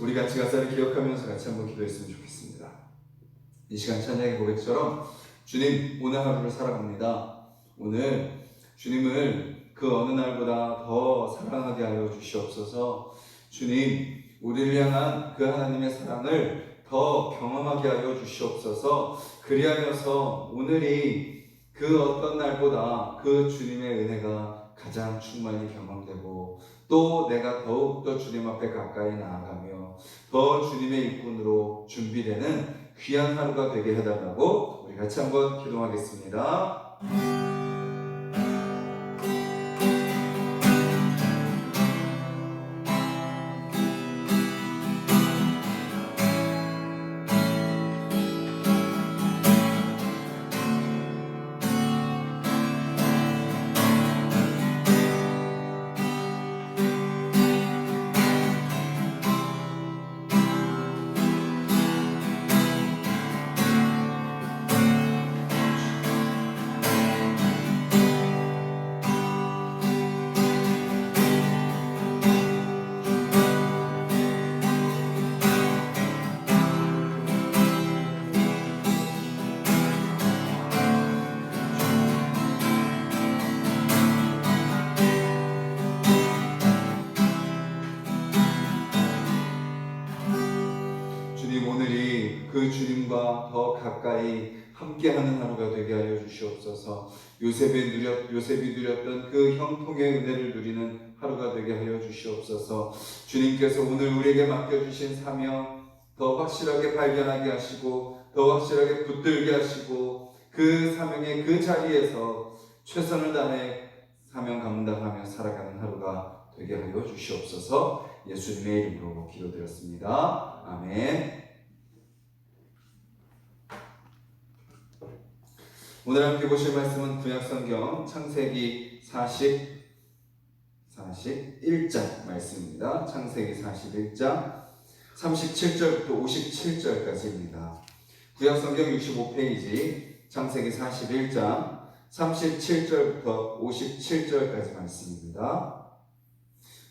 우리 같이 가사를 기억하면서 같이 한번 기도했으면 좋겠습니다. 이 시간 찬양의 고백처럼 주님 오늘 하루를 살아갑니다. 오늘 주님을 그 어느 날보다 더 사랑하게 하여 주시옵소서. 주님 우리를 향한 그 하나님의 사랑을 더 경험하게 하여 주시옵소서. 그리하여서 오늘이 그 어떤 날보다 그 주님의 은혜가 가장 충만히 경험되고 또 내가 더욱더 주님 앞에 가까이 나아가며 더 주님의 일꾼으로 준비되는 귀한 하루가 되게 해달라고 우리 같이 한번 기도하겠습니다. 주님 오늘이 그 주님과 더 가까이 함께하는 하루가 되게 하여 주시옵소서. 요셉이 누렸던 그 형통의 은혜를 누리는 하루가 되게 하여 주시옵소서. 주님께서 오늘 우리에게 맡겨주신 사명 더 확실하게 발견하게 하시고 더 확실하게 붙들게 하시고 그 사명의 그 자리에서 최선을 다해 사명 감당하며 살아가는 하루가 되게 하여 주시옵소서. 예수님의 이름으로 기도드렸습니다. 아멘. 오늘 함께 보실 말씀은 구약성경 창세기 41장 말씀입니다. 창세기 41장 37절부터 57절까지입니다. 구약성경 65페이지 창세기 41장 37절부터 57절까지 말씀입니다.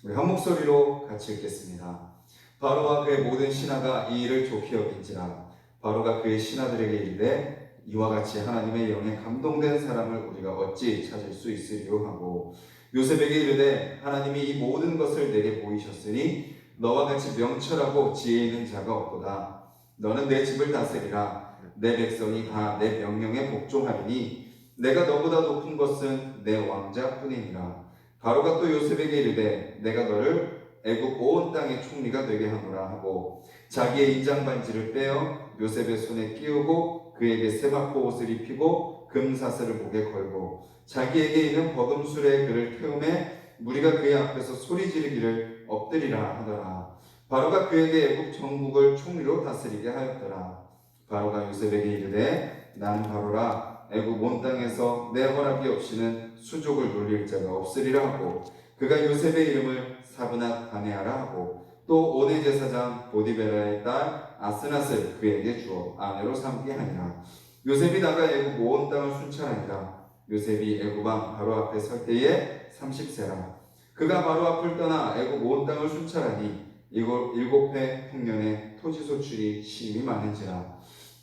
우리 한 목소리로 같이 읽겠습니다. 바로와 그의 모든 신하가 이 일을 좋게 여긴지라. 바로가 그의 신하들에게 이르되 이와 같이 하나님의 영에 감동된 사람을 우리가 어찌 찾을 수 있으리요 하고 요셉에게 이르되 하나님이 이 모든 것을 내게 보이셨으니 너와 같이 명철하고 지혜 있는 자가 없도다. 너는 내 집을 다스리라. 내 백성이 다 내 명령에 복종하리니 내가 너보다 높은 것은 내 왕자뿐이니라. 바로가 또 요셉에게 이르되 내가 너를 애굽 온 땅의 총리가 되게 하노라 하고 자기의 인장 반지를 빼어 요셉의 손에 끼우고 그에게 세바포 옷을 입히고 금사슬을 목에 걸고 자기에게 있는 버금술에 그를 태우매 무리가 그의 앞에서 소리 지르기를 엎드리라 하더라. 바로가 그에게 애굽 전국을 총리로 다스리게 하였더라. 바로가 요셉에게 이르되 나는 바로라. 애굽 온 땅에서 내 허락이 없이는 수족을 놀릴 자가 없으리라 하고 그가 요셉의 이름을 사브낫 바네아라 하고 또 온의 제사장 보디베라의 딸 아스낫을 그에게 주어 아내로 삼게 하니라. 요셉이 나가 애굽 온 땅을 순찰하니라. 요셉이 애굽 왕 바로 앞에 설 때에 30세라. 그가 바로 앞을 떠나 애굽 온 땅을 순찰하니 이곳 7해 풍년에 토지 소출이 심히 많은지라.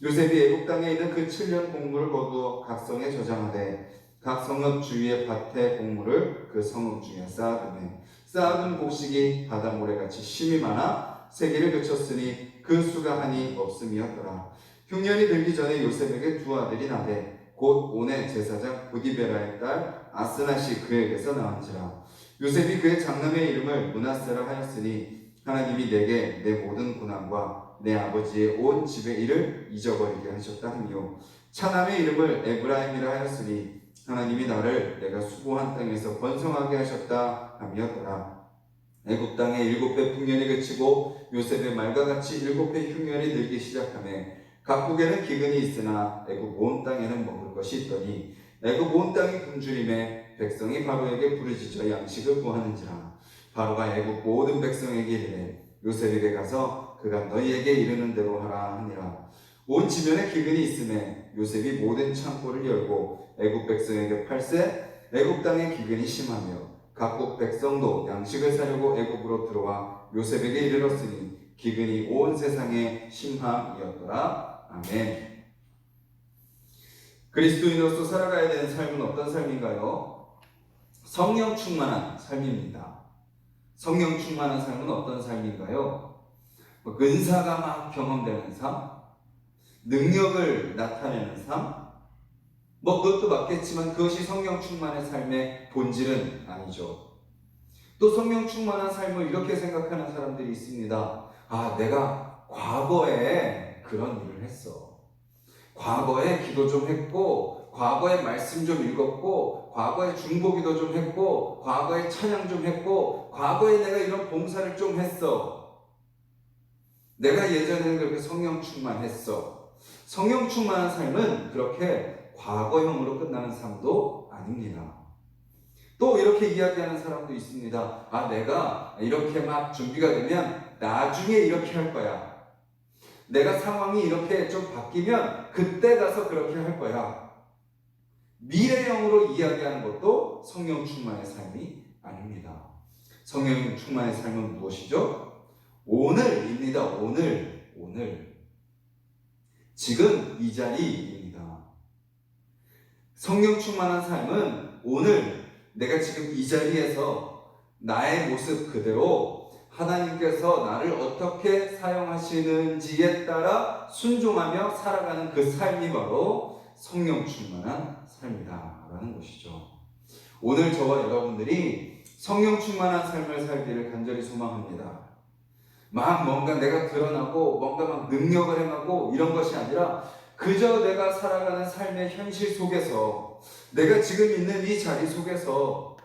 요셉이 애굽 땅에 있는 그 7년 곡물을 거두어 각 성에 저장하되 각 성읍 주위의 밭의 곡물을 그 성읍 중에 쌓아두매 쌓아둔 곡식이 바다 모래같이 심이 많아 세계를 그쳤으니 그 수가 한이 없음이었더라. 흉년이 들기 전에 요셉에게 두 아들이 나되 곧 온의 제사장 보디베라의 딸 아스낫이 그에게서 나온지라. 요셉이 그의 장남의 이름을 므낫세라 하였으니 하나님이 내게 내 모든 고난과 내 아버지의 온 집의 일을 잊어버리게 하셨다 하며 차남의 이름을 에브라임이라 하였으니 하나님이 나를 내가 수고한 땅에서 번성하게 하셨다 함이었더라. 애굽 땅에 7배 풍년이 그치고 요셉의 말과 같이 7배 흉년이 들기 시작하매 각국에는 기근이 있으나 애굽 온 땅에는 먹을 것이 있더니 애굽 온 땅이 굶주림에 백성이 바로에게 부르짖어 양식을 구하는지라. 바로가 애굽 모든 백성에게 이르되 요셉에게 가서 그가 너희에게 이르는 대로 하라 하니라. 온 지면에 기근이 있음에 요셉이 모든 창고를 열고 애굽 백성에게 팔세 애굽 땅에 기근이 심하며 각국 백성도 양식을 사려고 애굽으로 들어와 요셉에게 이르렀으니 기근이 온 세상에 심함이었더라. 아멘. 그리스도인으로서 살아가야 되는 삶은 어떤 삶인가요? 성령 충만한 삶입니다. 성령 충만한 삶은 어떤 삶인가요? 은사가 막 경험되는 삶, 능력을 나타내는 삶, 그것도 맞겠지만 그것이 성령 충만의 삶의 본질은 아니죠. 또 성령 충만한 삶을 이렇게 생각하는 사람들이 있습니다. 내가 과거에 그런 일을 했어. 과거에 기도 좀 했고, 과거에 말씀 좀 읽었고, 과거에 중보기도 좀 했고, 과거에 찬양 좀 했고, 과거에 내가 이런 봉사를 좀 했어. 내가 예전에는 그렇게 성령 충만했어. 성령 충만한 삶은 그렇게 과거형으로 끝나는 삶도 아닙니다. 또 이렇게 이야기하는 사람도 있습니다. 내가 이렇게 막 준비가 되면 나중에 이렇게 할 거야. 내가 상황이 이렇게 좀 바뀌면 그때 가서 그렇게 할 거야. 미래형으로 이야기하는 것도 성령 충만의 삶이 아닙니다. 성령 충만의 삶은 무엇이죠? 오늘입니다. 오늘. 지금 이 자리입니다. 성령 충만한 삶은 오늘 내가 지금 이 자리에서 나의 모습 그대로 하나님께서 나를 어떻게 사용하시는지에 따라 순종하며 살아가는 그 삶이 바로 성령 충만한 삶이다라는 것이죠. 오늘 저와 여러분들이 성령 충만한 삶을 살기를 간절히 소망합니다. 막 뭔가 내가 드러나고 뭔가 막 능력을 행하고 이런 것이 아니라 그저 내가 살아가는 삶의 현실 속에서 내가 지금 있는 이 자리 속에서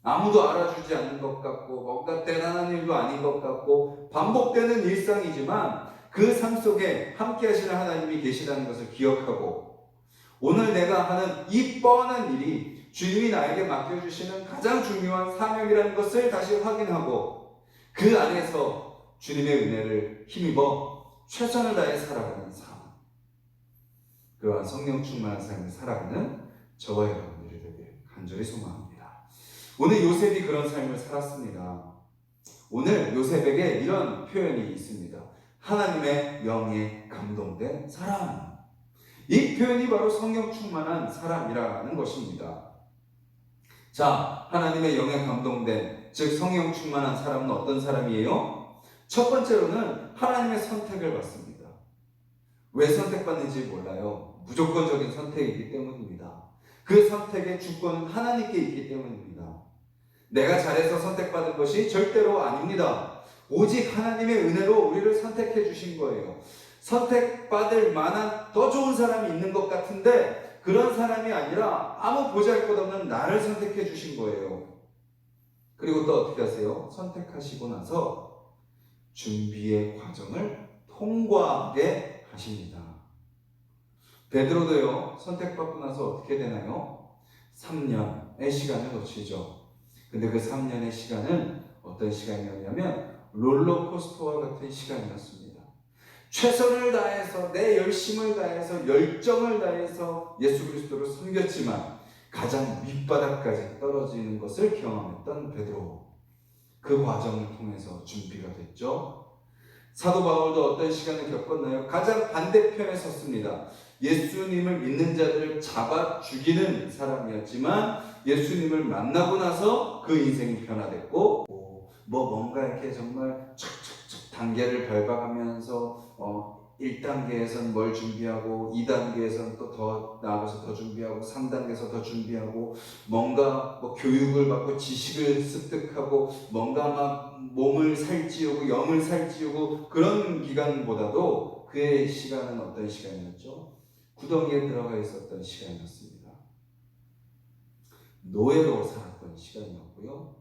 아무도 알아주지 않는 것 같고 뭔가 대단한 일도 아닌 것 같고 반복되는 일상이지만 그 삶 속에 함께 하시는 하나님이 계시다는 것을 기억하고 오늘 내가 하는 이 뻔한 일이 주님이 나에게 맡겨주시는 가장 중요한 사명이라는 것을 다시 확인하고 그 안에서 주님의 은혜를 힘입어 최선을 다해 살아가는 삶, 그러한 성령 충만한 삶을 살아가는 저와 여러분들이 되길 간절히 소망합니다. 오늘 요셉이 그런 삶을 살았습니다. 오늘 요셉에게 이런 표현이 있습니다. 하나님의 영에 감동된 사람. 이 표현이 바로 성령 충만한 사람이라는 것입니다. 자, 하나님의 영에 감동된, 즉 성령 충만한 사람은 어떤 사람이에요? 첫 번째로는 하나님의 선택을 받습니다. 왜 선택받는지 몰라요. 무조건적인 선택이기 때문입니다. 그 선택의 주권은 하나님께 있기 때문입니다. 내가 잘해서 선택받은 것이 절대로 아닙니다. 오직 하나님의 은혜로 우리를 선택해 주신 거예요. 선택받을 만한 더 좋은 사람이 있는 것 같은데 그런 사람이 아니라 아무 보잘것없는 나를 선택해 주신 거예요. 그리고 또 어떻게 하세요? 선택하시고 나서 준비의 과정을 통과하게 하십니다. 베드로도요, 선택받고 나서 어떻게 되나요? 3년의 시간을 거치죠. 근데 그 3년의 시간은 어떤 시간이었냐면 롤러코스터와 같은 시간이었습니다. 최선을 다해서 내 열심을 다해서 열정을 다해서 예수 그리스도를 섬겼지만 가장 밑바닥까지 떨어지는 것을 경험했던 베드로. 그 과정을 통해서 준비가 됐죠. 사도 바울도 어떤 시간을 겪었나요? 가장 반대편에 섰습니다. 예수님을 믿는 자들을 잡아 죽이는 사람이었지만 예수님을 만나고 나서 그 인생이 변화됐고 뭔가 이렇게 정말 척척척 단계를 밟아가면서 1단계에서는 뭘 준비하고 2단계에서는 또 더 나아가서 더 준비하고 3단계에서 더 준비하고 뭔가 교육을 받고 지식을 습득하고 뭔가 막 몸을 살찌우고 영을 살찌우고 그런 기간보다도 그의 시간은 어떤 시간이었죠? 구덩이에 들어가 있었던 시간이었습니다. 노예로 살았던 시간이었고요.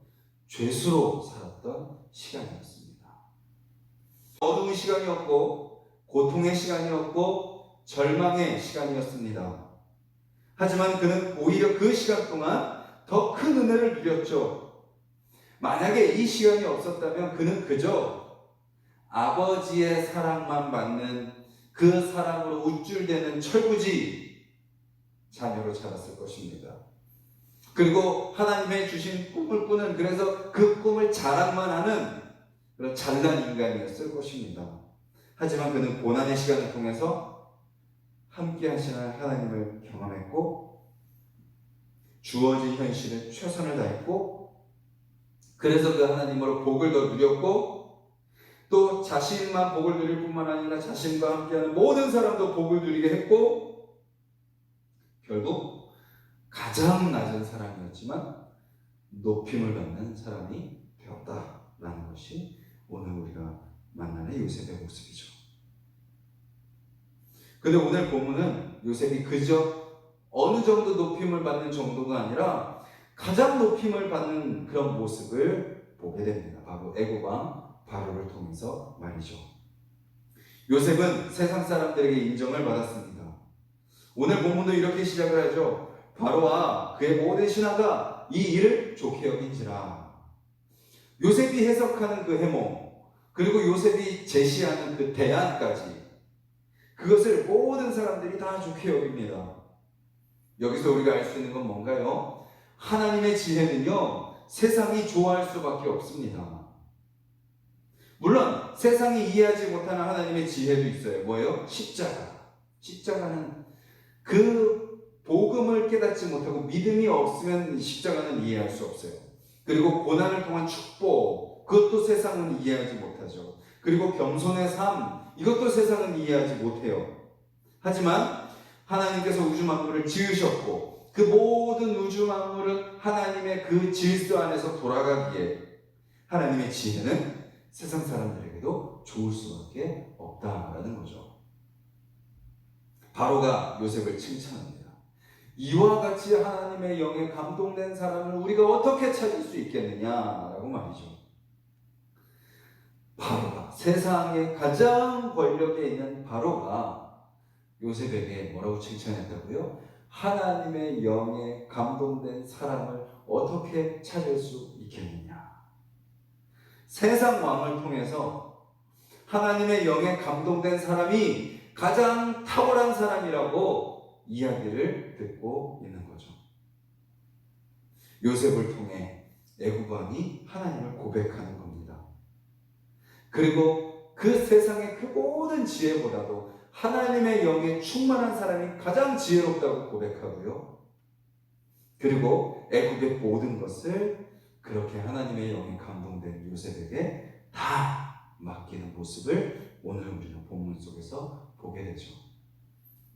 죄수로 살았던 시간이었습니다. 어두운 시간이었고 고통의 시간이었고 절망의 시간이었습니다. 하지만 그는 오히려 그 시간 동안 더 큰 은혜를 누렸죠. 만약에 이 시간이 없었다면 그는 그저 아버지의 사랑만 받는 그 사랑으로 우쭐대는 철부지 자녀로 자랐을 것입니다. 그리고 하나님의 주신 꿈을 꾸는, 그래서 그 꿈을 자랑만 하는 그런 잘난 인간이었을 것입니다. 하지만 그는 고난의 시간을 통해서 함께 하시는 하나님을 경험했고 주어진 현실에 최선을 다했고 그래서 그 하나님으로 복을 더 누렸고 또 자신만 복을 누릴 뿐만 아니라 자신과 함께하는 모든 사람도 복을 누리게 했고 결국 가장 낮은 사람이었지만 높임을 받는 사람이 되었다라는 것이 오늘 우리가 만나는 요셉의 모습이죠. 근데 오늘 본문은 요셉이 그저 어느 정도 높임을 받는 정도가 아니라 가장 높임을 받는 그런 모습을 보게 됩니다. 바로 애국왕 바로를 통해서 말이죠. 요셉은 세상 사람들에게 인정을 받았습니다. 오늘 본문도 이렇게 시작을 하죠. 바로와 그의 모든 신하가 이 일을 좋게 여긴지라. 요셉이 해석하는 그 해몽 그리고 요셉이 제시하는 그 대안까지 그것을 모든 사람들이 다 좋게 여깁니다. 여기서 우리가 알 수 있는 건 뭔가요? 하나님의 지혜는요, 세상이 좋아할 수밖에 없습니다. 물론 세상이 이해하지 못하는 하나님의 지혜도 있어요. 뭐예요? 십자가. 십자가는 그 복음을 깨닫지 못하고 믿음이 없으면 십자가는 이해할 수 없어요. 그리고 고난을 통한 축복, 그것도 세상은 이해하지 못하죠. 그리고 겸손의 삶, 이것도 세상은 이해하지 못해요. 하지만 하나님께서 우주 만물을 지으셨고 그 모든 우주 만물은 하나님의 그 질서 안에서 돌아가기에 하나님의 지혜는 세상 사람들에게도 좋을 수밖에 없다라는 거죠. 바로가 요셉을 칭찬합니다. 이와 같이 하나님의 영에 감동된 사람을 우리가 어떻게 찾을 수 있겠느냐라고 말이죠. 바로가 세상의 가장 권력에 있는 바로가 요셉에게 뭐라고 칭찬했다고요? 하나님의 영에 감동된 사람을 어떻게 찾을 수 있겠느냐. 세상 왕을 통해서 하나님의 영에 감동된 사람이 가장 탁월한 사람이라고 이야기를 듣고 있는 거죠. 요셉을 통해 애굽 왕이 하나님을 고백하는 겁니다. 그리고 그 세상의 그 모든 지혜보다도 하나님의 영에 충만한 사람이 가장 지혜롭다고 고백하고요. 그리고 애굽의 모든 것을 그렇게 하나님의 영에 감동된 요셉에게 다 맡기는 모습을 오늘 우리는 본문 속에서 보게 되죠.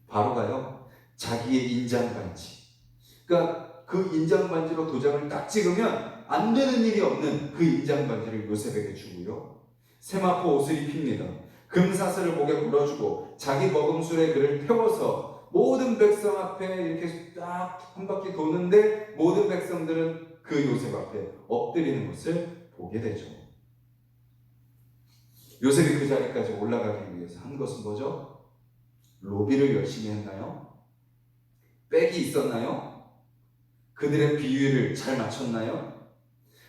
바로가요, 자기의 인장반지, 그러니까 그 인장반지로 도장을 딱 찍으면 안 되는 일이 없는 그 인장반지를 요셉에게 주고요. 세마포 옷을 입힙니다. 금사슬을 목에 걸어주고 자기 먹음술에 그를 태워서 모든 백성 앞에 이렇게 딱 한 바퀴 도는데 모든 백성들은 그 요셉 앞에 엎드리는 것을 보게 되죠. 요셉이 그 자리까지 올라가기 위해서 한 것은 뭐죠? 로비를 열심히 했나요? 백이 있었나요? 그들의 비율을 잘 맞췄나요?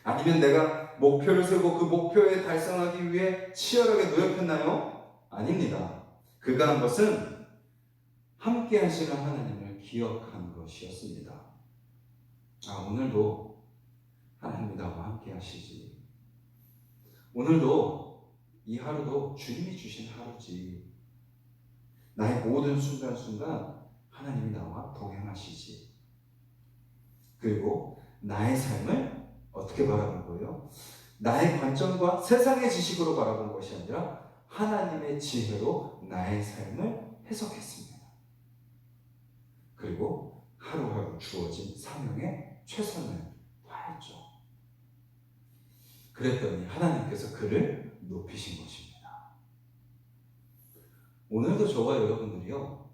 아니면 내가 목표를 세우고 그 목표에 달성하기 위해 치열하게 노력했나요? 아닙니다. 그가 한 것은 함께 하시는 하나님을 기억한 것이었습니다. 오늘도 하나님이 나와 함께 하시지. 오늘도 이 하루도 주님이 주신 하루지. 나의 모든 순간순간 하나님이 나와 동행하시지. 그리고 나의 삶을 어떻게 바라본 거예요? 나의 관점과 세상의 지식으로 바라본 것이 아니라 하나님의 지혜로 나의 삶을 해석했습니다. 그리고 하루하루 주어진 사명에 최선을 다했죠. 그랬더니 하나님께서 그를 높이신 것입니다. 오늘도 저와 여러분들이요,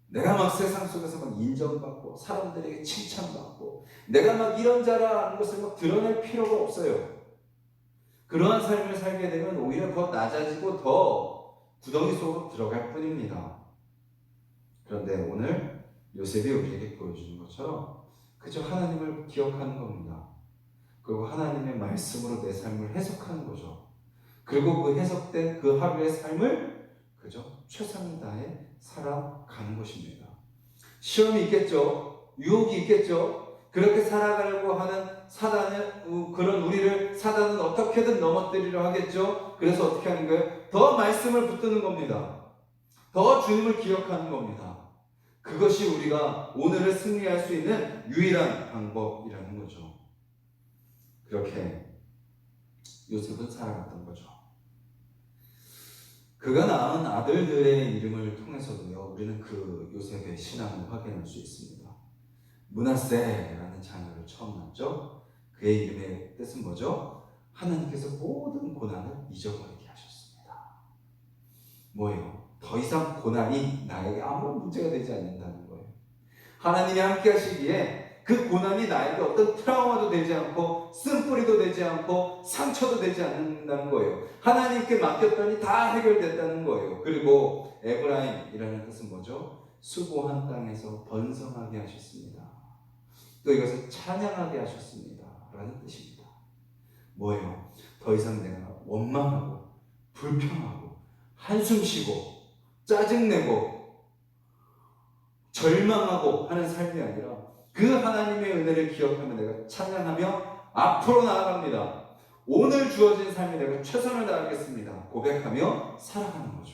내가 막 세상 속에서 막 인정받고 사람들에게 칭찬받고 내가 막 이런저런 하는 것을 막 드러낼 필요가 없어요. 그러한 삶을 살게 되면 오히려 더 낮아지고 더 구덩이 속으로 들어갈 뿐입니다. 그런데 오늘 요셉이 우리에게 보여주는 것처럼 그저 하나님을 기억하는 겁니다. 그리고 하나님의 말씀으로 내 삶을 해석하는 거죠. 그리고 그 해석된 그 하루의 삶을 그저 최선을 다해 살아가는 것입니다. 시험이 있겠죠. 유혹이 있겠죠. 그렇게 살아가려고 하는 그런 우리를 사단은 어떻게든 넘어뜨리려 하겠죠. 그래서 어떻게 하는 거예요? 더 말씀을 붙드는 겁니다. 더 주님을 기억하는 겁니다. 그것이 우리가 오늘을 승리할 수 있는 유일한 방법이라는 거죠. 그렇게 요셉은 살아갔던 거죠. 그가 낳은 아들들의 이름을 통해서도요, 우리는 그 요셉의 신앙을 확인할 수 있습니다. 므낫세라는 자녀를 처음 낳죠. 그의 이름의 뜻은 뭐죠? 하나님께서 모든 고난을 잊어버리게 하셨습니다. 뭐예요? 더 이상 고난이 나에게 아무런 문제가 되지 않는다는 거예요. 하나님이 함께 하시기에 그 고난이 나에게 어떤 트라우마도 되지 않고 쓴뿌리도 되지 않고 상처도 되지 않는다는 거예요. 하나님께 맡겼더니 다 해결됐다는 거예요. 그리고 에브라임이라는 뜻은 뭐죠? 수고한 땅에서 번성하게 하셨습니다. 또 이것을 찬양하게 하셨습니다 라는 뜻입니다. 뭐예요? 더 이상 내가 원망하고 불평하고 한숨 쉬고 짜증내고 절망하고 하는 삶이 아니라 그 하나님의 은혜를 기억하며 내가 찬양하며 앞으로 나아갑니다. 오늘 주어진 삶에 내가 최선을 다하겠습니다. 고백하며 살아가는 거죠.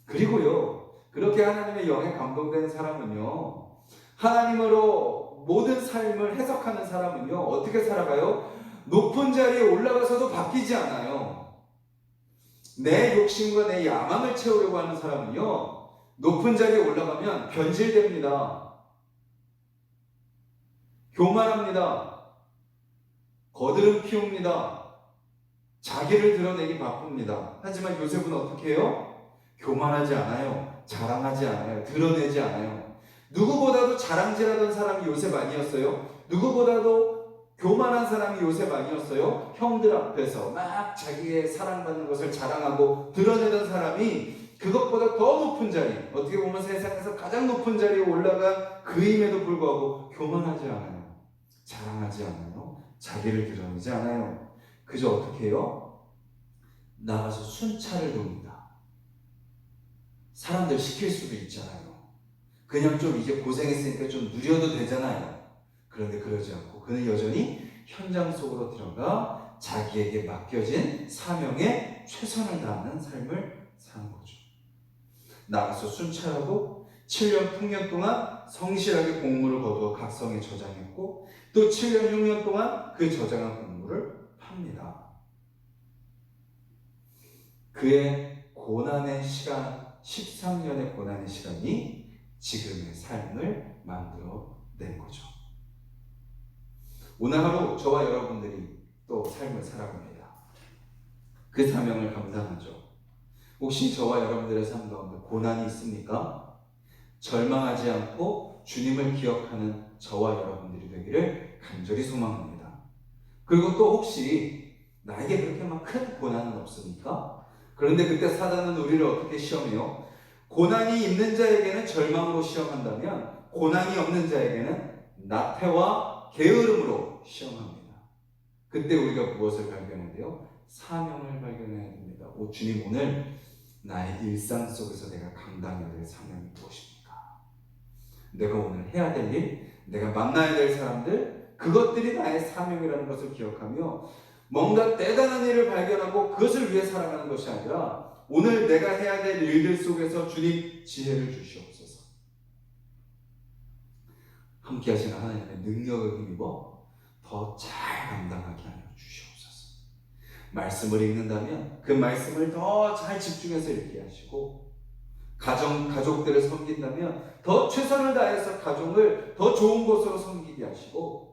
그리고요, 그렇게 하나님의 영에 감동된 사람은요, 하나님으로 모든 삶을 해석하는 사람은요, 어떻게 살아가요? 높은 자리에 올라가서도 바뀌지 않아요. 내 욕심과 내 야망을 채우려고 하는 사람은요, 높은 자리에 올라가면 변질됩니다. 교만합니다. 거드름 피웁니다. 자기를 드러내기 바쁩니다. 하지만 요셉은 어떻게 해요? 교만하지 않아요. 자랑하지 않아요. 드러내지 않아요. 누구보다도 자랑질하던 사람이 요셉 아니었어요? 누구보다도 교만한 사람이 요셉 아니었어요? 형들 앞에서 막 자기의 사랑받는 것을 자랑하고 드러내던 사람이 그것보다 더 높은 자리, 어떻게 보면 세상에서 가장 높은 자리에 올라간 그임에도 불구하고 교만하지 않아요. 자랑하지 않아요. 자기를 드러내지 않아요. 그저 어떻게 해요? 나가서 순찰을 돕니다. 사람들 시킬 수도 있잖아요. 그냥 좀 이제 고생했으니까 좀 누려도 되잖아요. 그런데 그러지 않고 그는 여전히 현장 속으로 들어가 자기에게 맡겨진 사명에 최선을 다하는 삶을 사는 거죠. 나가서 순찰하고 7년 풍년 동안 성실하게 공물을 거두어 각성에 저장했고 또 7년 6년 동안 그 저장한 공물을 팝니다. 그의 고난의 시간, 13년의 고난의 시간이 지금의 삶을 만들어낸 거죠. 오늘 하루 저와 여러분들이 또 삶을 살아갑니다. 그 사명을 감당하죠. 혹시 저와 여러분들의 삶 가운데 고난이 있습니까? 절망하지 않고 주님을 기억하는 저와 여러분들이 되기를 간절히 소망합니다. 그리고 또 혹시 나에게 그렇게 막 큰 고난은 없습니까? 그런데 그때 사단은 우리를 어떻게 시험해요? 고난이 있는 자에게는 절망으로 시험한다면 고난이 없는 자에게는 나태와 게으름으로 시험합니다. 그때 우리가 무엇을 발견해야 돼요? 사명을 발견해야 됩니다. 주님, 오늘 나의 일상 속에서 내가 감당해야 될 사명이 무엇입니까? 내가 오늘 해야 될 일, 내가 만나야 될 사람들, 그것들이 나의 사명이라는 것을 기억하며 뭔가 대단한 일을 발견하고 그것을 위해 살아가는 것이 아니라 오늘 내가 해야 될 일들 속에서 주님 지혜를 주시옵소서. 함께 하시는 하나님의 능력을 힘입어 더 잘 감당하게 하여 주시옵소서. 말씀을 읽는다면 그 말씀을 더 잘 집중해서 읽게 하시고 가족들을 섬긴다면 더 최선을 다해서 가족을 더 좋은 곳으로 섬기게 하시고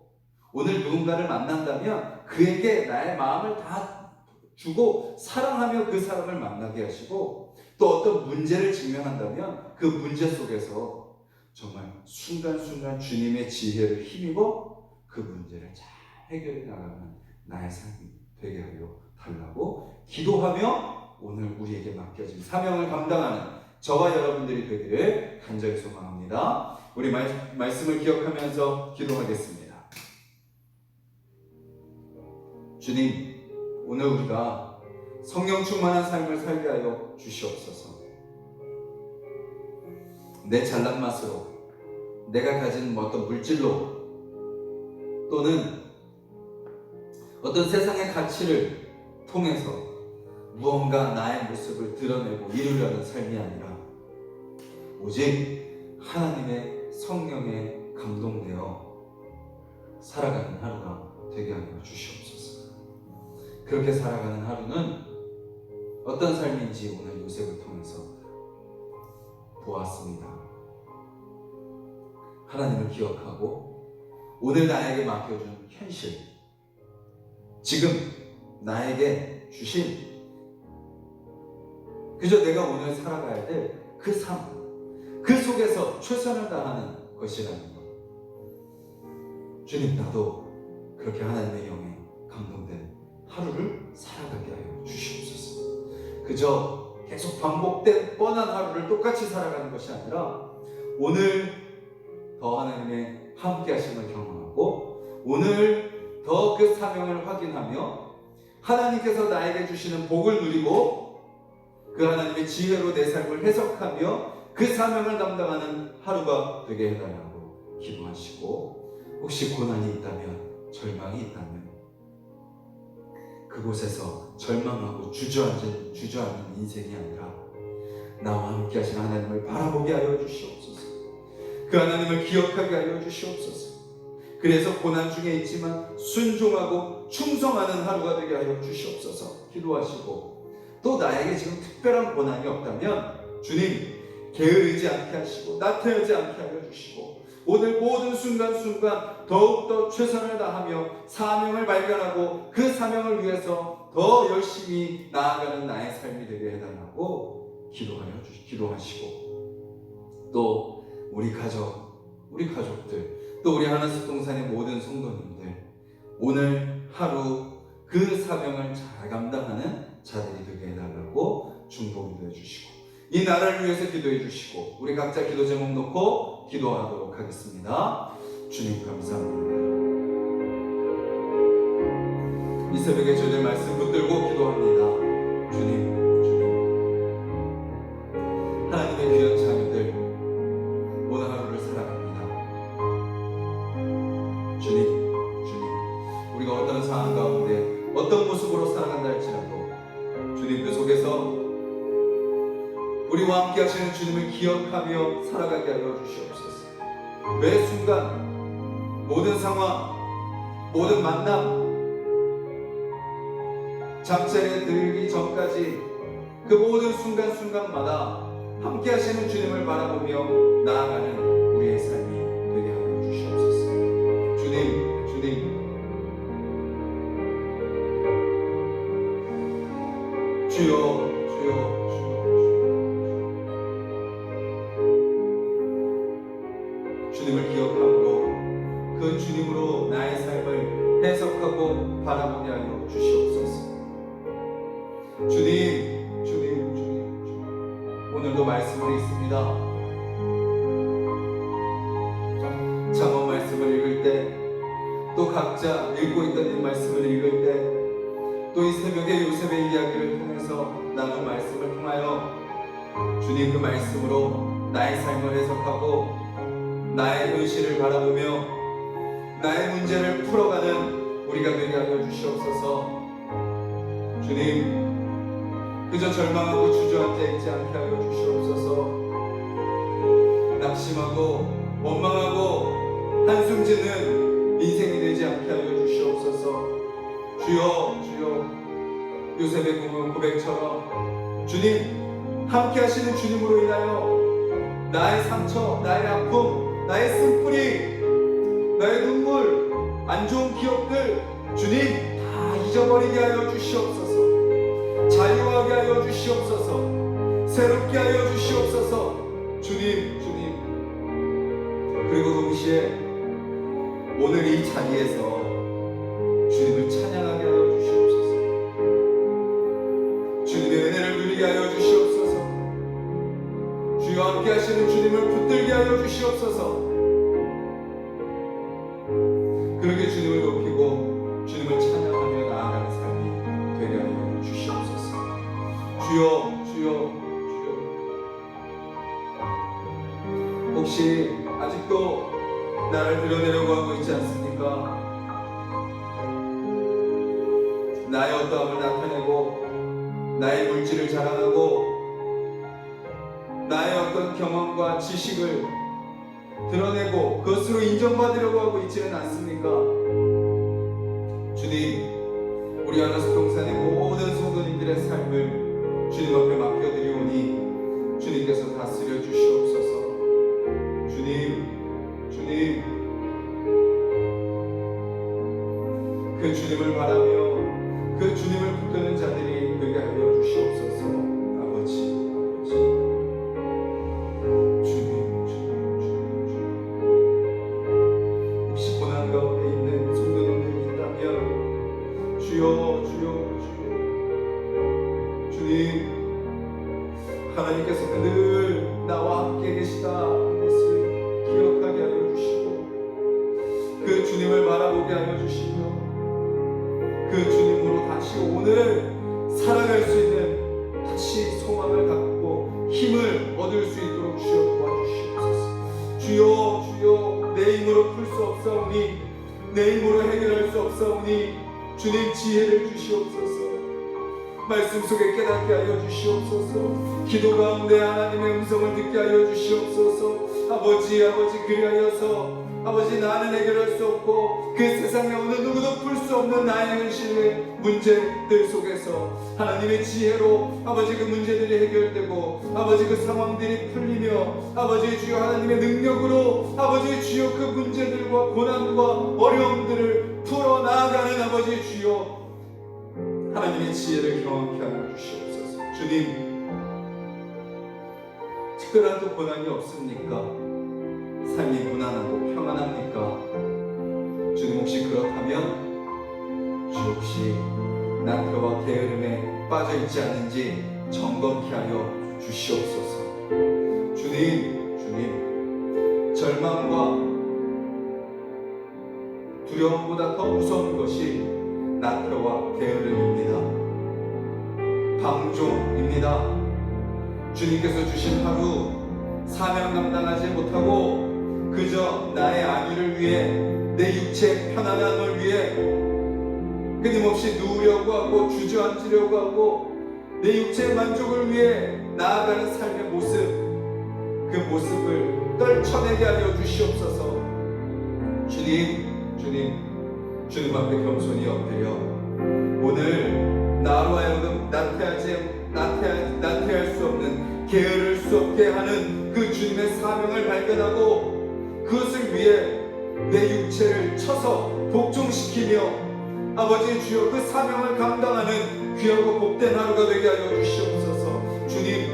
오늘 누군가를 만난다면 그에게 나의 마음을 다 주고 사랑하며 그 사람을 만나게 하시고 또 어떤 문제를 직면한다면 그 문제 속에서 정말 순간순간 주님의 지혜를 힘입어 그 문제를 잘 해결해 나가는 나의 삶이 되게 하여 달라고 기도하며 오늘 우리에게 맡겨진 사명을 감당하는 저와 여러분들이 되기를 간절히 소망합니다. 우리 말씀을 기억하면서 기도하겠습니다. 주님, 오늘 우리가 성령 충만한 삶을 살게 하여 주시옵소서. 내 잘난 맛으로, 내가 가진 어떤 물질로 또는 어떤 세상의 가치를 통해서 무언가 나의 모습을 드러내고 이루려는 삶이 아니라 오직 하나님의 성령에 감동되어 살아가는 하루가 되게 하여 주시옵소서. 그렇게 살아가는 하루는 어떤 삶인지 오늘 요셉을 통해서 보았습니다. 하나님을 기억하고 오늘 나에게 맡겨준 현실, 지금 나에게 주신 그저 내가 오늘 살아가야 될 그 삶, 그 속에서 최선을 다하는 것이라는 것. 주님, 나도 그렇게 하나님의 영에 감동된 하루를 살아가게 하여 주시옵소서. 그저 계속 반복된 뻔한 하루를 똑같이 살아가는 것이 아니라 오늘 더 하나님의 함께 하심을 경험하고 오늘 더 그 사명을 확인하며 하나님께서 나에게 주시는 복을 누리고 그 하나님의 지혜로 내 삶을 해석하며 그 사명을 담당하는 하루가 되게 해달라고 기도하시고, 혹시 고난이 있다면, 절망이 있다면 그곳에서 절망하고 주저앉는 인생이 아니라 나와 함께 하신 하나님을 바라보게 하여 주시옵소서. 그 하나님을 기억하게 하여 주시옵소서. 그래서 고난 중에 있지만 순종하고 충성하는 하루가 되게 하여 주시옵소서. 기도하시고, 또 나에게 지금 특별한 고난이 없다면 주님 게으르지 않게 하시고 나태하지 않게 하여 주시고 오늘 모든 순간순간 더욱더 최선을 다하며 사명을 발견하고 그 사명을 위해서 더 열심히 나아가는 나의 삶이 되게 해달라고 기도하시고, 또 우리 가족들, 또 우리 하나습동산의 모든 성도님들 오늘 하루 그 사명을 잘 감당하는 자들이 되게 해달라고 중보기도 해주시고, 이 나라를 위해서 기도해 주시고, 우리 각자 기도 제목 놓고 기도하도록 하겠습니다. 주님 감사합니다. 이 새벽에 주님 말씀 붙들고 기도합니다. 주님 하나님의 귀한 자녀들 오늘 하루를 살아갑니다. 주님 우리가 어떤 상황 가운데 어떤 모습으로 살아간다 할지라도 주님 그 속에서 우리와 함께 하시는 주님을 기억하며 살아가게 하여 주시옵소서. 매 순간 모든 상황, 모든 만남, 잠자리에 들기 전까지 그 모든 순간순간마다 함께 하시는 주님을 바라보며 나아가는 우리의 삶이 되게 하여 주시옵소서. 주님 주여 주님을 기억함으로 그 주님으로 나의 삶을 해석하고 바라보게 하여 주시옵소서. 주님 오늘도 말씀을 읽습니다. 잠언 말씀을 읽을 때, 또 각자 읽고 있던 이 말씀을 읽을 때, 또 이 새벽에 요셉의 이야기를 통해서 나눈 말씀을 통하여 주님 그 말씀으로 나의 삶을 해석하고 나의 현실을 바라보며 나의 문제를 풀어가는 우리가 되게 하여 주시옵소서. 주님 그저 절망하고 주저앉아 있지 않게 하여 주시옵소서. 낙심하고 원망하고 한숨 짓는 인생이 되지 않게 하여 주시옵소서. 주여 요셉의 고백처럼 주님 함께 하시는 주님으로 인하여 나의 상처, 나의 아픔, 나의 쓴뿌리, 나의 눈물, 안 좋은 기억들 주님 다 잊어버리게 하여 주시옵소서. 자유하게 하여 주시옵소서. 새롭게 하여 주시옵소서. 주님 그리고 동시에 오늘 이 자리에서 주님을 찬양하게 하여 주시옵소서. 주님의 은혜를 누리게 하여 주시옵소서. 주여 함께 하시는 주님을 붙들게 하여 주시옵소서. 그렇게 주님을 높이고 주님을 찬양하며 나아가는 삶이 되게 하여 주시옵소서. 주여 혹시 아직도 나를 드러내려고 하고 있지 않습니까? 나의 어떠함을 나타내고 나의 물질을 자랑하고 나의 어떤 경험과 지식을 드러내고 그것으로 인정받으려고 하고 있지는 않습니까? 주님, 우리 하나씩 동산의 모든 성도님들의 삶을 주님 앞에 맡겨드리오니 주님께서 다스려 주시옵소서. 주님, 그 주님을 바라며 그 주님을 붙드는 자들이 되게 하여 주시옵소서. 아버지, 혹시 고난 가운데 있는 성도님들이 있다면 주여, 주님, 하나님께서 늘 나와 함께 계시다는 것을 기억하게 하여 주시고 그 주님을 바라보게 하여 주시며 그 주님으로 다시 오늘을 살아갈 수 있는 다시 소망을 갖고 힘을 얻을 수 있도록 주여 도와주시옵소서. 주여, 내 힘으로 풀 수 없사오니, 내 힘으로 해결할 수 없사오니 주님 지혜를 주시옵소서. 말씀 속에 깨닫게 하여 주시옵소서. 기도 가운데 하나님의 음성을 듣게 하여 주시옵소서. 아버지, 그리하여서 아버지, 나는 해결할 수 없고 그 세상에 어느 누구도 풀 수 없는 나의 현실의 문제들 속에서 하나님의 지혜로 아버지 그 문제들이 해결되고 아버지 그 상황들이 풀리며 아버지 주여 하나님의 능력으로 아버지 주여 그 문제들과 고난과 어려움들을 풀어나가는 아버지 주여 하나님의 지혜를 경험케 하여 주시옵소서. 주님, 특별한 고난이 없습니까? 삶이 무난하고 평안합니까? 주님, 혹시 그렇다면 주 혹시 나태와 게으름에 빠져있지 않은지 점검케 하여 주시옵소서. 주님, 절망과 두려움보다 더 무서운 것이 나태와 게으름입니다. 방종입니다. 주님께서 주신 하루 사명 감당하지 못하고 그저 나의 안위를 위해 내 육체의 편안함을 위해 끊임없이 누우려고 하고 주저앉으려고 하고 내 육체의 만족을 위해 나아가는 삶의 모습, 그 모습을 떨쳐내게 하여 주시옵소서. 주님 앞에 겸손히 엎드려 오늘 나로 하여금 나태할 수 없는 게으를 수 없게 하는 그 주님의 사명을 발견하고 그것을 위해 내 육체를 쳐서 복종시키며 아버지 주여 그 사명을 감당하는 귀하고 복된 하루가 되게 하여 주시옵소서. 주님,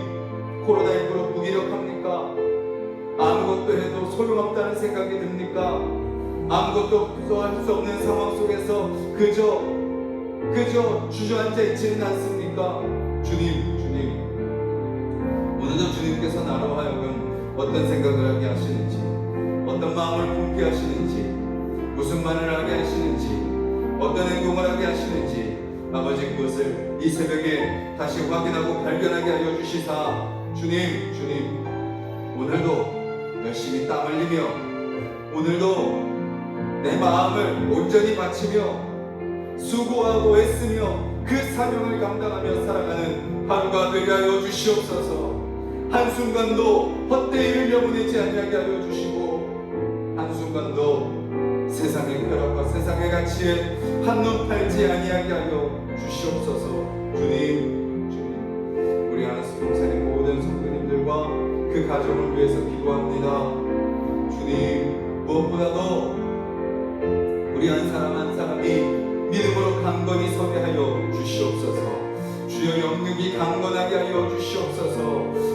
코로나19로 무기력합니까? 아무것도 해도 소용없다는 생각이 듭니까? 아무것도 할 수 없는 상황 속에서 그저 주저앉아 있지는 않습니까? 주님, 오늘도 주님께서 나로 하여금 어떤 생각을 하게 하시는지, 어떤 마음을 품게 하시는지, 무슨 말을 하게 하시는지, 어떤 행동을 하게 하시는지 아버지 그것을 이 새벽에 다시 확인하고 발견하게 하여 주시사 주님, 오늘도 열심히 땀 흘리며 오늘도 내 마음을 온전히 바치며 수고하고 애쓰며 그 사명을 감당하며 살아가는 하루가 되게 하여 주시옵소서. 한순간도 헛되이 흘려보내지 아니하게 하여 주시고 한순간도 세상의 쾌락과 세상의 가치에 한눈 팔지 아니하게 하여 주시옵소서. 주님, 우리 하나씩 동산의 모든 성도님들과 그 가정을 위해서 기도합니다. 주님, 무엇보다도 우리 한 사람 한 사람이 믿음으로 강건히 서게 하여 주시옵소서. 주여 영육이 강건하게 하여 주시옵소서.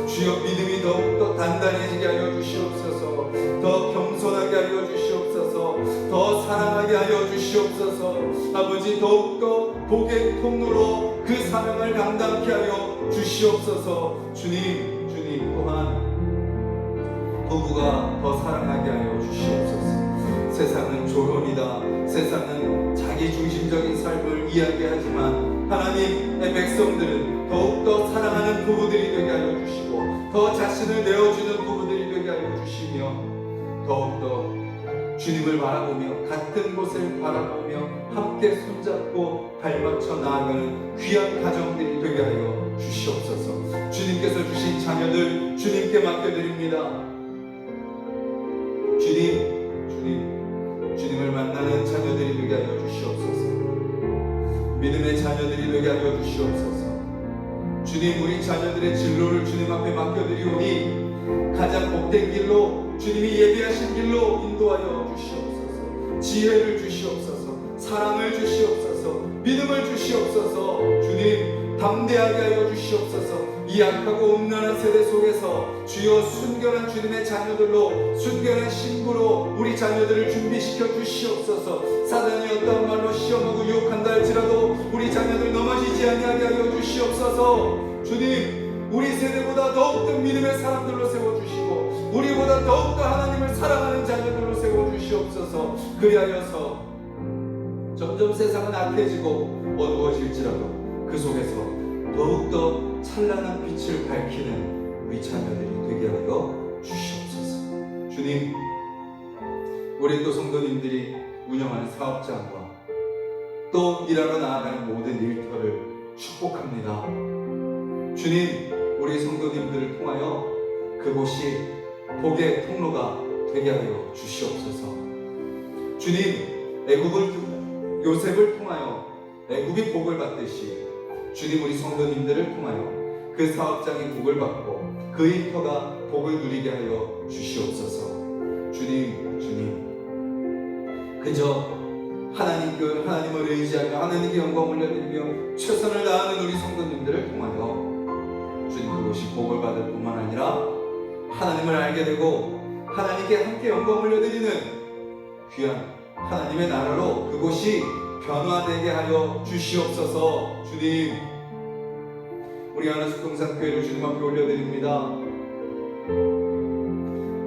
주여 믿음이 더욱더 단단해지게 하여 주시옵소서. 더 겸손하게 하여 주시옵소서. 더 사랑하게 하여 주시옵소서. 아버지 더욱더 복의 통로로 그 사명을 감당케 하여 주시옵소서. 주님 또한 부부가 더 사랑하게 하여 주시옵소서. 세상은 조론이다. 세상은 자기중심적인 삶을 이야기하지만 하나님의 백성들은 더욱더 사랑하는 부부들이 되게 하여 주시고 더 자신을 내어주는 부부들이 되게 하여 주시며 더욱더 주님을 바라보며 같은 곳을 바라보며 함께 손잡고 발맞춰 나아가는 귀한 가정들이 되게 하여 주시옵소서. 주님께서 주신 자녀들 주님께 맡겨드립니다. 주님을 만나는 자녀들이 되게 하여 주시옵소서. 믿음의 자녀들이 되게 하여 주시옵소서. 주님, 우리 자녀들의 진로를 주님 앞에 맡겨드리오니 가장 복된 길로 주님이 예비하신 길로 인도하여 주시옵소서. 지혜를 주시옵소서. 사랑을 주시옵소서. 믿음을 주시옵소서. 주님, 담대하게 하여 주시옵소서. 이 악하고 음란한 세대 속에서 주여 순결한 주님의 자녀들로, 순결한 신부로 우리 자녀들을 준비시켜 주시옵소서. 사단이 어떠한 말로 시험하고 유혹한다 할지라도 우리 자녀들 넘어지지 아니하게 하여 주시옵소서. 주님, 우리 세대보다 더욱더 믿음의 사람들로 세워주시고 우리보다 더욱더 하나님을 사랑하는 자녀들로 세워주시옵소서. 그리하여서 점점 세상은 악해지고 어두워질지라도 그 속에서 더욱더 찬란한 빛을 밝히는 우리 자녀들이 되게 하여 주시옵소서. 주님, 우리 또 성도님들이 운영하는 사업장과 또 일하러 나아가는 모든 일터를 축복합니다. 주님, 우리 성도님들을 통하여 그곳이 복의 통로가 되게 하여 주시옵소서. 주님, 요셉을 통하여 애굽이 복을 받듯이 주님, 우리 성도님들을 통하여 그 사업장이 복을 받고 그 일터가 복을 누리게 하여 주시옵소서. 주님, 그저 하나님을 의지하며 하나님께 영광을 올려드리며 최선을 다하는 우리 성도님들을 통하여 주님, 그것이 복을 받을 뿐만 아니라 하나님을 알게 되고 하나님께 함께 영광을 올려드리는 귀한 하나님의 나라로 그곳이 변화되게 하여 주시옵소서. 주님, 우리 하나숙동산교회를 주님 앞에 올려드립니다.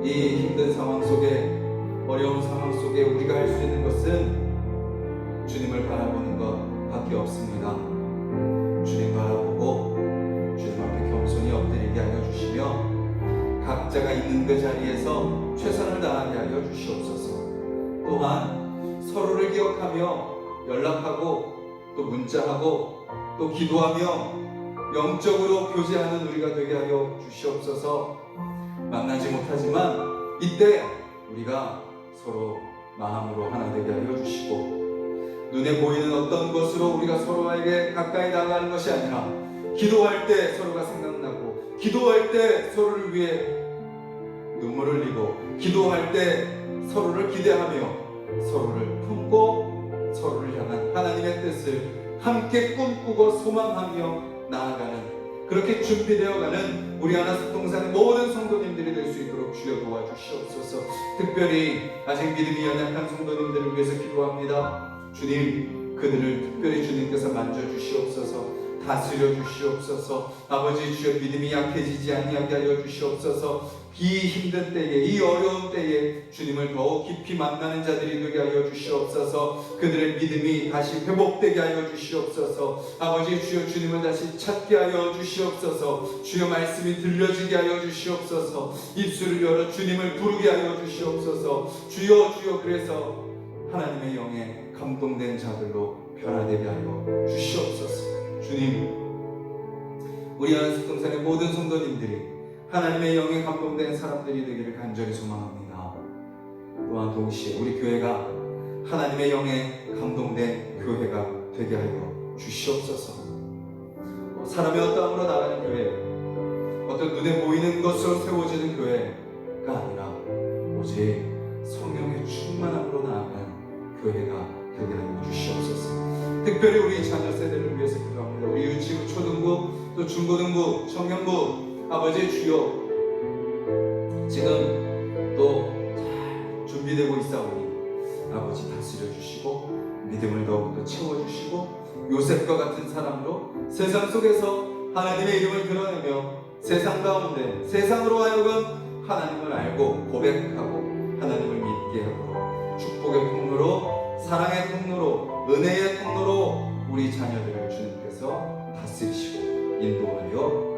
이 힘든 상황 속에, 어려운 상황 속에 우리가 할 수 있는 것은 주님을 바라보는 것 밖에 없습니다. 주님 바라보고 주님 앞에 겸손히 엎드리게 하여 주시며 각자가 있는 그 자리에서 최선을 다하게 하여 주시옵소서. 또한 서로를 기억하며 연락하고 또 문자하고 또 기도하며 영적으로 교제하는 우리가 되게 하여 주시옵소서. 만나지 못하지만 이때 우리가 서로 마음으로 하나 되게 하여 주시고 눈에 보이는 어떤 것으로 우리가 서로에게 가까이 나가는 것이 아니라 기도할 때 서로가 생각나고 기도할 때 서로를 위해 눈물을 흘리고 기도할 때 서로를 기대하며 서로를 품고 서로를 향한 하나님의 뜻을 함께 꿈꾸고 소망하며 나아가는, 그렇게 준비되어가는 우리 하나숙동산의 모든 성도님들이 될 수 있도록 주여 도와주시옵소서. 특별히 아직 믿음이 연약한 성도님들을 위해서 기도합니다. 주님, 그들을 특별히 주님께서 만져주시옵소서. 다스려 주시옵소서. 아버지, 주여 믿음이 약해지지 아니하게 하여 주시옵소서. 이 힘든 때에, 이 어려운 때에 주님을 더욱 깊이 만나는 자들이 되게 하여 주시옵소서. 그들의 믿음이 다시 회복되게 하여 주시옵소서. 아버지, 주여 주님을 다시 찾게 하여 주시옵소서. 주여 말씀이 들려지게 하여 주시옵소서. 입술을 열어 주님을 부르게 하여 주시옵소서. 주여, 그래서 하나님의 영에 감동된 자들로 변화되게 하여 주시옵소서. 주님, 우리 하나숙동산의 모든 성도님들이 하나님의 영에 감동된 사람들이 되기를 간절히 소망합니다. 또한 동시에 우리 교회가 하나님의 영에 감동된 교회가 되게 하여 주시옵소서. 사람의 어떠함으로 나가는 교회, 어떤 눈에 보이는 것으로 세워지는 교회가 아니라 오직 성령의 충만함으로 나아가는 교회가 되게 하여 주시옵소서. 특별히 우리 자녀 세대를 위해서 기도합니다. 우리 유치부, 초등부, 또 중고등부, 청년부, 아버지 주여, 지금 또 잘 준비되고 있사오니 아버지 다스려 주시고 믿음을 더욱더 채워주시고 요셉과 같은 사람으로 세상 속에서 하나님의 이름을 드러내며 세상 가운데 세상으로 하여금 하나님을 알고 고백하고 하나님을 믿게 하고 축복의 통로로, 사랑의 통로로, 은혜의 통로로 우리 자녀들을 주님께서 다스리시고 인도하여